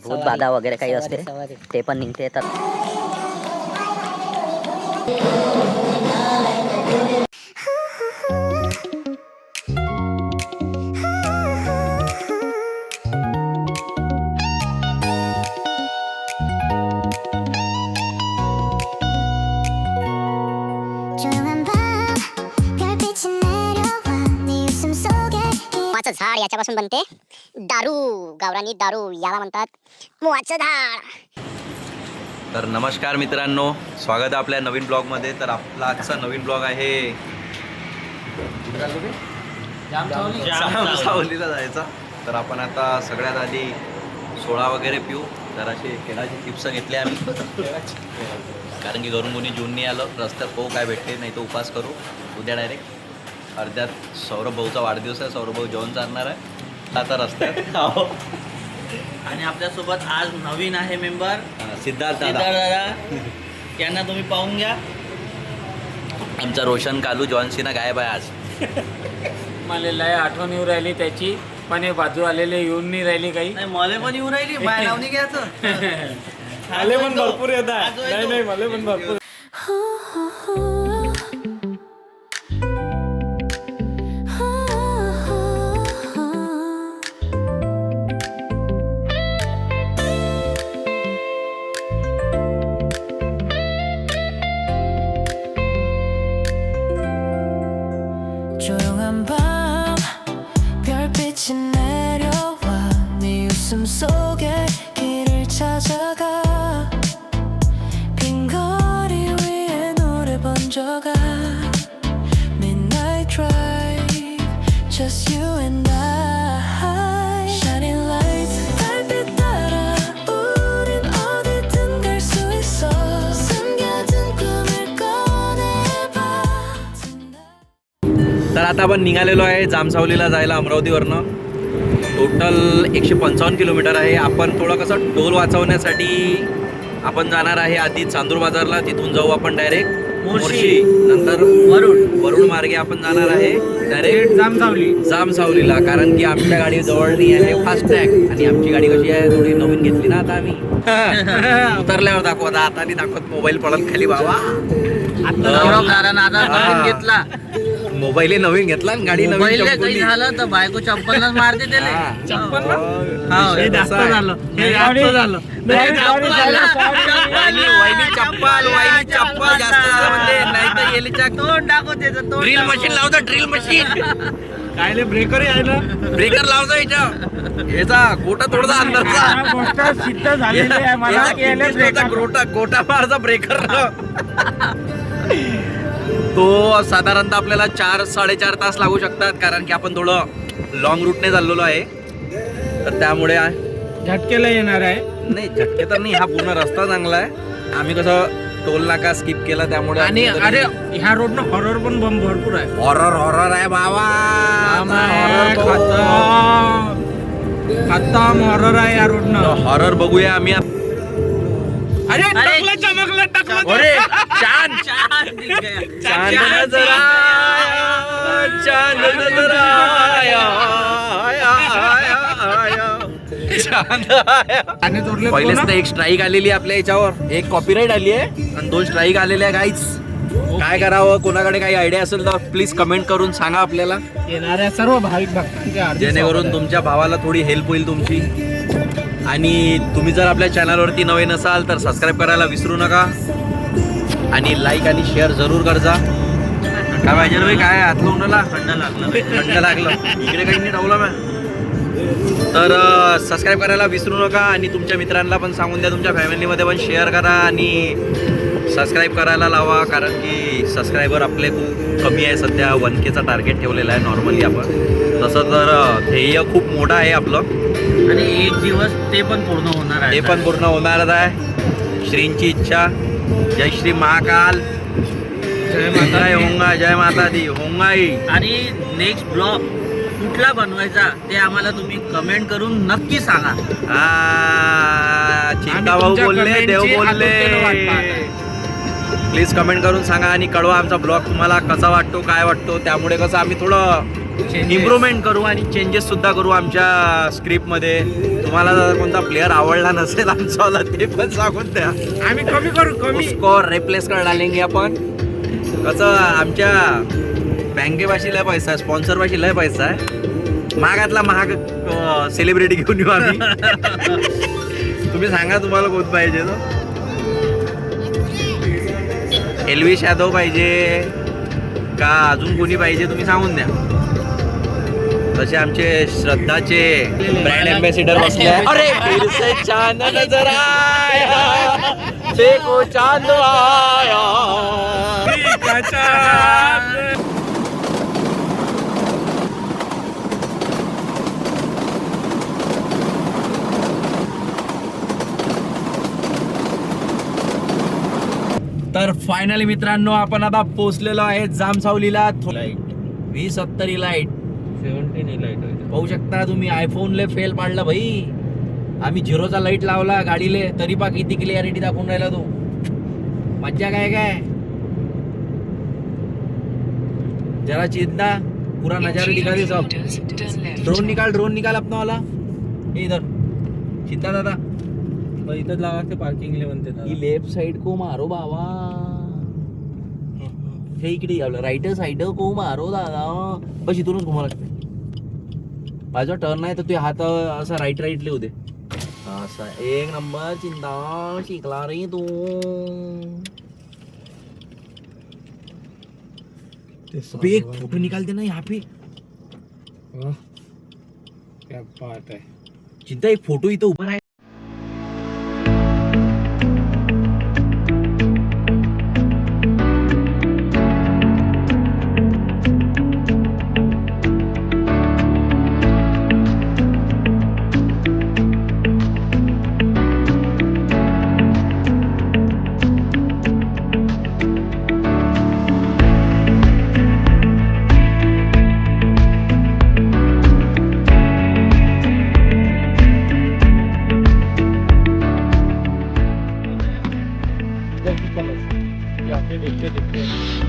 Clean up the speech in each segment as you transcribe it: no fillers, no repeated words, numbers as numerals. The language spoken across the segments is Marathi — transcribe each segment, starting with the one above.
भूत बाधा वगैरे काही असते ते पण निघते येतात. झाड याच्यापासून बनते दारू. गावरानी दारू याला म्हणतात मुवाचं झाड. तर नमस्कार मित्रांनो, स्वागत आहे आपल्या नवीन ब्लॉगमध्ये. तर आपला आजचा नवीन ब्लॉग आहे जामसावलीला जायचा. तर आपण आता सगळ्यात आधी सोडा वगैरे पिऊ. तर असे केळाचे चिप्स घेतले आम्ही, कारण की घरून कोणी जेवून नाही आलं. रस्त्यात पाहू काय भेटते, नाही तर उपास करू उद्या डायरेक्ट. अर्ध्यात सौरभ भाऊचा वाढदिवस आहे, सौरभ भाऊ जेवण चालणार आहे आता रस्त्यात. आणि आपल्यासोबत आज नवीन आहे मेंबर सिद्धार्थ दादा. यांना तुम्ही पाहून घ्या. आमचा रोशन कालू जॉन्सीना गायब आहे आज. मला लय आठवण येऊ राहिली त्याची, पण हे बाजू आलेले येऊन नाही राहिली काही. नाही मला पण येऊ राहिली बाय लावणी घ्यायचं. आले पण भरपूर येतात. नाही मला पण भरपूर. 조용한 밤 별빛이 내려와 네 웃음 속에 길을 찾아가 빈 거리 위에 노래 번져가 Midnight Drive Just you and I Shining lights 달빛 따라 우린 어디든 갈 수 있어 숨겨진 꿈을 꺼내봐 तर आता आपण निघालेलो आहे जामसावलीला जायला अमरावतीवरनं. टोटल 155 किलोमीटर आहे. आपण थोडं कसं टोल वाचवण्यासाठी आपण जाणार आहे आधी चांदूर बाजारला, तिथून जाऊ आपण डायरेक्ट मोर्शी, नंतर वरुड मार्गे आपण जाणार आहे डायरेक्ट जामसावलीला. कारण की आमच्या गाडी जवळ नाही आहे फास्ट टॅग, आणि आमची गाडी कशी आहे थोडी नवीन घेतली ना आता आम्ही. उतरल्यावर दाखवत, आता नाही दाखवत, मोबाईल पडत खाली बाबा. घेतला मोबाईल नवीन घेतला आणि गाडी नवीन पहिले काही चंपवली. झालं तर बायको चप्पलच मारते त्याला. हे जास्त झालं. वहिनी चप्पल जास्त झालं म्हणजे, नाही तर येलीच्या तोंड टाको त्याचं तोंड. ड्रिल मशीन लावतो, ड्रिल मशीन. काय ब्रेकर आहे ना, ब्रेकर लावतो याचा गोटा थोडासा अंदरचा गोष्ट सिद्ध झालेली आहे मला की याला breaker. गोटा मारचा ब्रेकर. तो साधारणतः आपल्याला 4-4.5 तास लागू शकतात, कारण की आपण थोडं लॉंग रूटने चाललेलो आहे. तर त्यामुळे झटकेला येणार आहे. नाही झटके तर नाही, हा पूर्ण रस्ता चांगला आहे. आम्ही कसं टोल नाका स्किप केला त्यामुळे. आणि अरे ह्या रोडनं हॉरर पण बम भरपूर आहे. हॉरर आहे बाबा. खतम हॉरर आहे या रोडनं. हॉरर बघूया आम्ही. अरे चमकलं अरे चांद चांद नजर आया, चांद नजर आया, आया, आया, चांद आया. पहिलेच तर एक स्ट्राईक आलेली आपल्या याच्यावर, एक कॉपीराईट आली आहे आणि 2 स्ट्राईक आलेल्या. गाईज काय करावं, कोणाकडे काही आयडिया असेल तर प्लीज कमेंट करून सांगा आपल्याला, येणाऱ्या सर्व भाविक भक्तांच्या जेणेकरून तुमच्या भावाला थोडी हेल्प होईल तुमची. आणि तुम्ही जर आपल्या चॅनलवरती नवे नसाल तर सबस्क्राईब करायला विसरू नका, आणि लाईक आणि शेअर जरूर करजा. काय पाहिजे रे, काय हात लावूनला थंड लागलं इकडे काही नाही ठेवलं मॅ. तर सबस्क्राईब करायला विसरू नका, आणि तुमच्या मित्रांना पण सांगून द्या, तुमच्या फॅमिलीमध्ये पण शेअर करा आणि सबस्क्राईब करायला लावा. कारण की सबस्क्रायबर आपले खूप कमी आहे सध्या. 1Kचा टार्गेट ठेवलेला आहे नॉर्मली आपण. तसं तर ध्येय खूप मोठं आहे आपलं, आणि एक दिवस ते पण पूर्ण होणार आहे. ते पण पूर्ण होणारच आहे. श्रींची इच्छा. जय श्री महाकाल. जय होंगा, जय माता दी होंगाई. आणि नेक्स्ट ब्लॉग कुठला बनवायचा ते आम्हाला तुम्ही कमेंट करून नक्की सांगा. चिंता भाऊ बोलले, देव बोलले. प्लीज कमेंट करून सांगा आणि कळवा आमचा ब्लॉग तुम्हाला कसा वाटतो, काय वाटतो. त्यामुळे कसं आम्ही थोडं इम्प्रूव्हमेंट करू आणि चेंजेस सुद्धा करू आमच्या स्क्रिप्टमध्ये. तुम्हाला जर कोणता प्लेअर आवडला नसेल आमचा ते पण सांगून द्या, आम्ही कमी करू उसको रिप्लेस कर डालेंगे आपण. कसं आमच्या बँकेपाशी लय पैसा आहे, स्पॉन्सरपाशी लय पैसा आहे. महागातला महाग सेलिब्रिटी घेऊन येऊ आम्ही. तुम्ही सांगा तुम्हाला कोण पाहिजे तो. एल्विश यादव पाहिजे का अजून कोणी पाहिजे तुम्ही सांगून द्या. तसे आमचे श्रद्धाचे ब्रँड एम्बेसिडर बसले आहे. अरे फिर से चांद नजर आया, देखो चांद आया. तर फायनली मित्रांनो आपण आता पोहोचलेलो आहे जामसावलीला. V70 लाईट 17 लाईट पाहू शकता तुम्ही. आयफोनले फेल पाडला भाई. आम्ही झिरोचा लाईट लावला गाडीले तरी पा किती क्लिअरिटी दाखवून राहिला तो. मज्जा काय काय. जरा चिंता पूरा नजारा दिखा दे सब. ड्रोन निकाल अपना वाला. ये इधर चिंता दादा इथं लावा ते पार्किंगले म्हणते ही लेफ्ट साइड को मारो बाबा. हे इकडे आपलं राईट साइड को मारो दादा. बस इथूनच घुमा लागते. माझा टर्न आहे तर तू हात असा राईट लिहू दे. असा एक नंबर. चिंता शिकला रे तू. एक फोटो निकालते ना यहाँ पे. क्या बात है. चिंता एक फोटो इथं उभा आहे.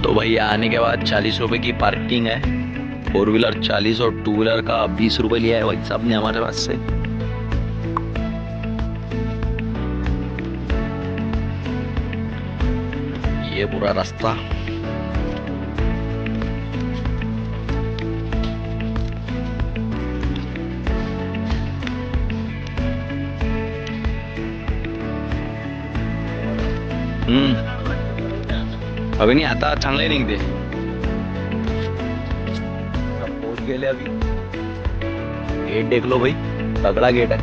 तो भैया आने के बाद 40 रुपए की पार्किंग है. 4 व्हीलर 40 और 2 व्हीलर का 20 रुपए लिया है भाई साहब ने हमारे पास से. ये पूरा रास्ता अभी नहीं आता. चांगले निघते. पहुंच गेले अभी. गेट देख लो भाई, तगड़ा गेट है.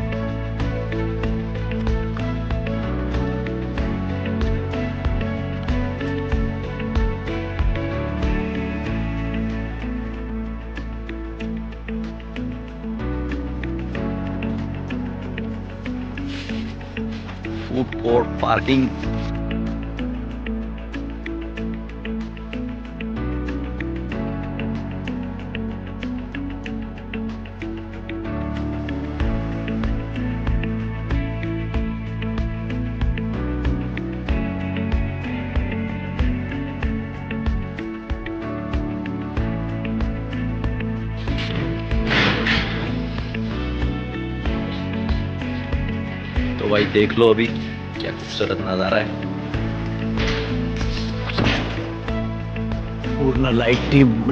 Food court parking. तो भाई देख लो अभी क्या खूबसूरत नजारा है. पूर्ण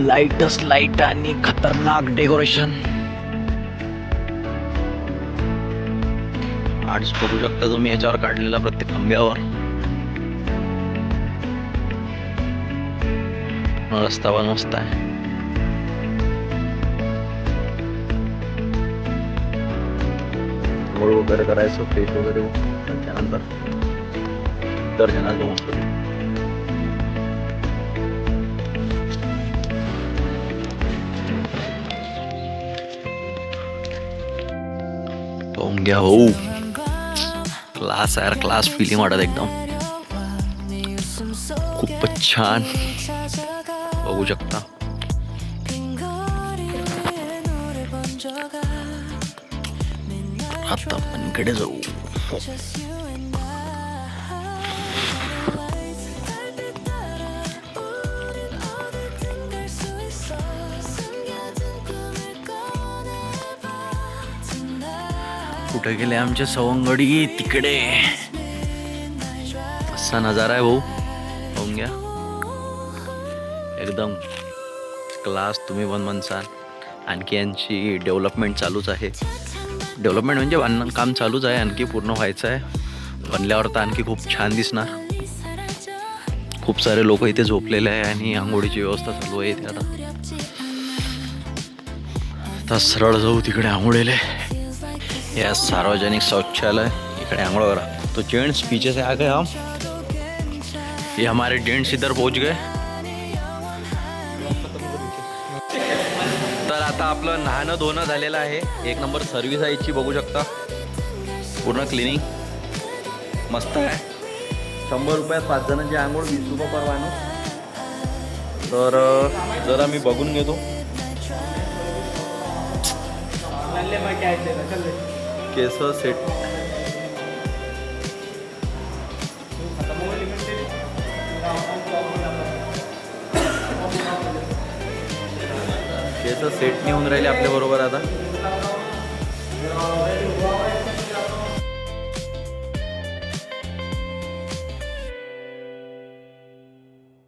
लाईटच लाईट आणि खतरनाक डेकोरेशन. आर्ट्स बघू शकता तुम्ही याच्यावर काढलेला प्रत्येक खांब्यावर. रस्ता पण मस्त आहे. गोळ वगैरे करायचं फ्रेश वगैरे त्याच्यानंतर दर्शनाला मस्त. पाहून घ्या हो. क्लास यार क्लास फिलिंग वाटत एकदम. खूपच छान बघू शकता. आता आपण इकडे जाऊ. कुठे गेले आमचे सवंगडी? तिकडे. असा नजारा आहे भाऊ, पाहून घ्या. एकदम क्लास. तुम्ही पण म्हणसाल. आणखी यांची डेव्हलपमेंट चालूच आहे. डेव्हलपमेंट म्हणजे बांधणं काम चालूच आहे, आणखी पूर्ण व्हायचं आहे. बनल्यावर तर आणखी खूप छान दिसणार. खूप सारे लोक इथे झोपलेले आहे आणि आंघोळीची व्यवस्था चालू आहे इथे. आता सरळ जाऊ तिकडे आंघोळीले. या सार्वजनिक शौचालय, इकडे आंघोळ करा. तो जेंट्स पीछे से आ गए हम. ये हमारे जेंट्स इधर पहुंच गए. तर आता आपलं नहाणं धुणं झालेलं आहे. एक नंबर सर्व्हिस आहे याची, बघू शकता. पूर्ण क्लिनिंग मस्त आहे. 100 रुपयात 5 जणांची आंघोळ, 20 रुपये पर माणूस. तर जरा मी बघून घेतो. केस सेट. केस सेट नाही होऊन राहिले आपल्या बरोबर आता.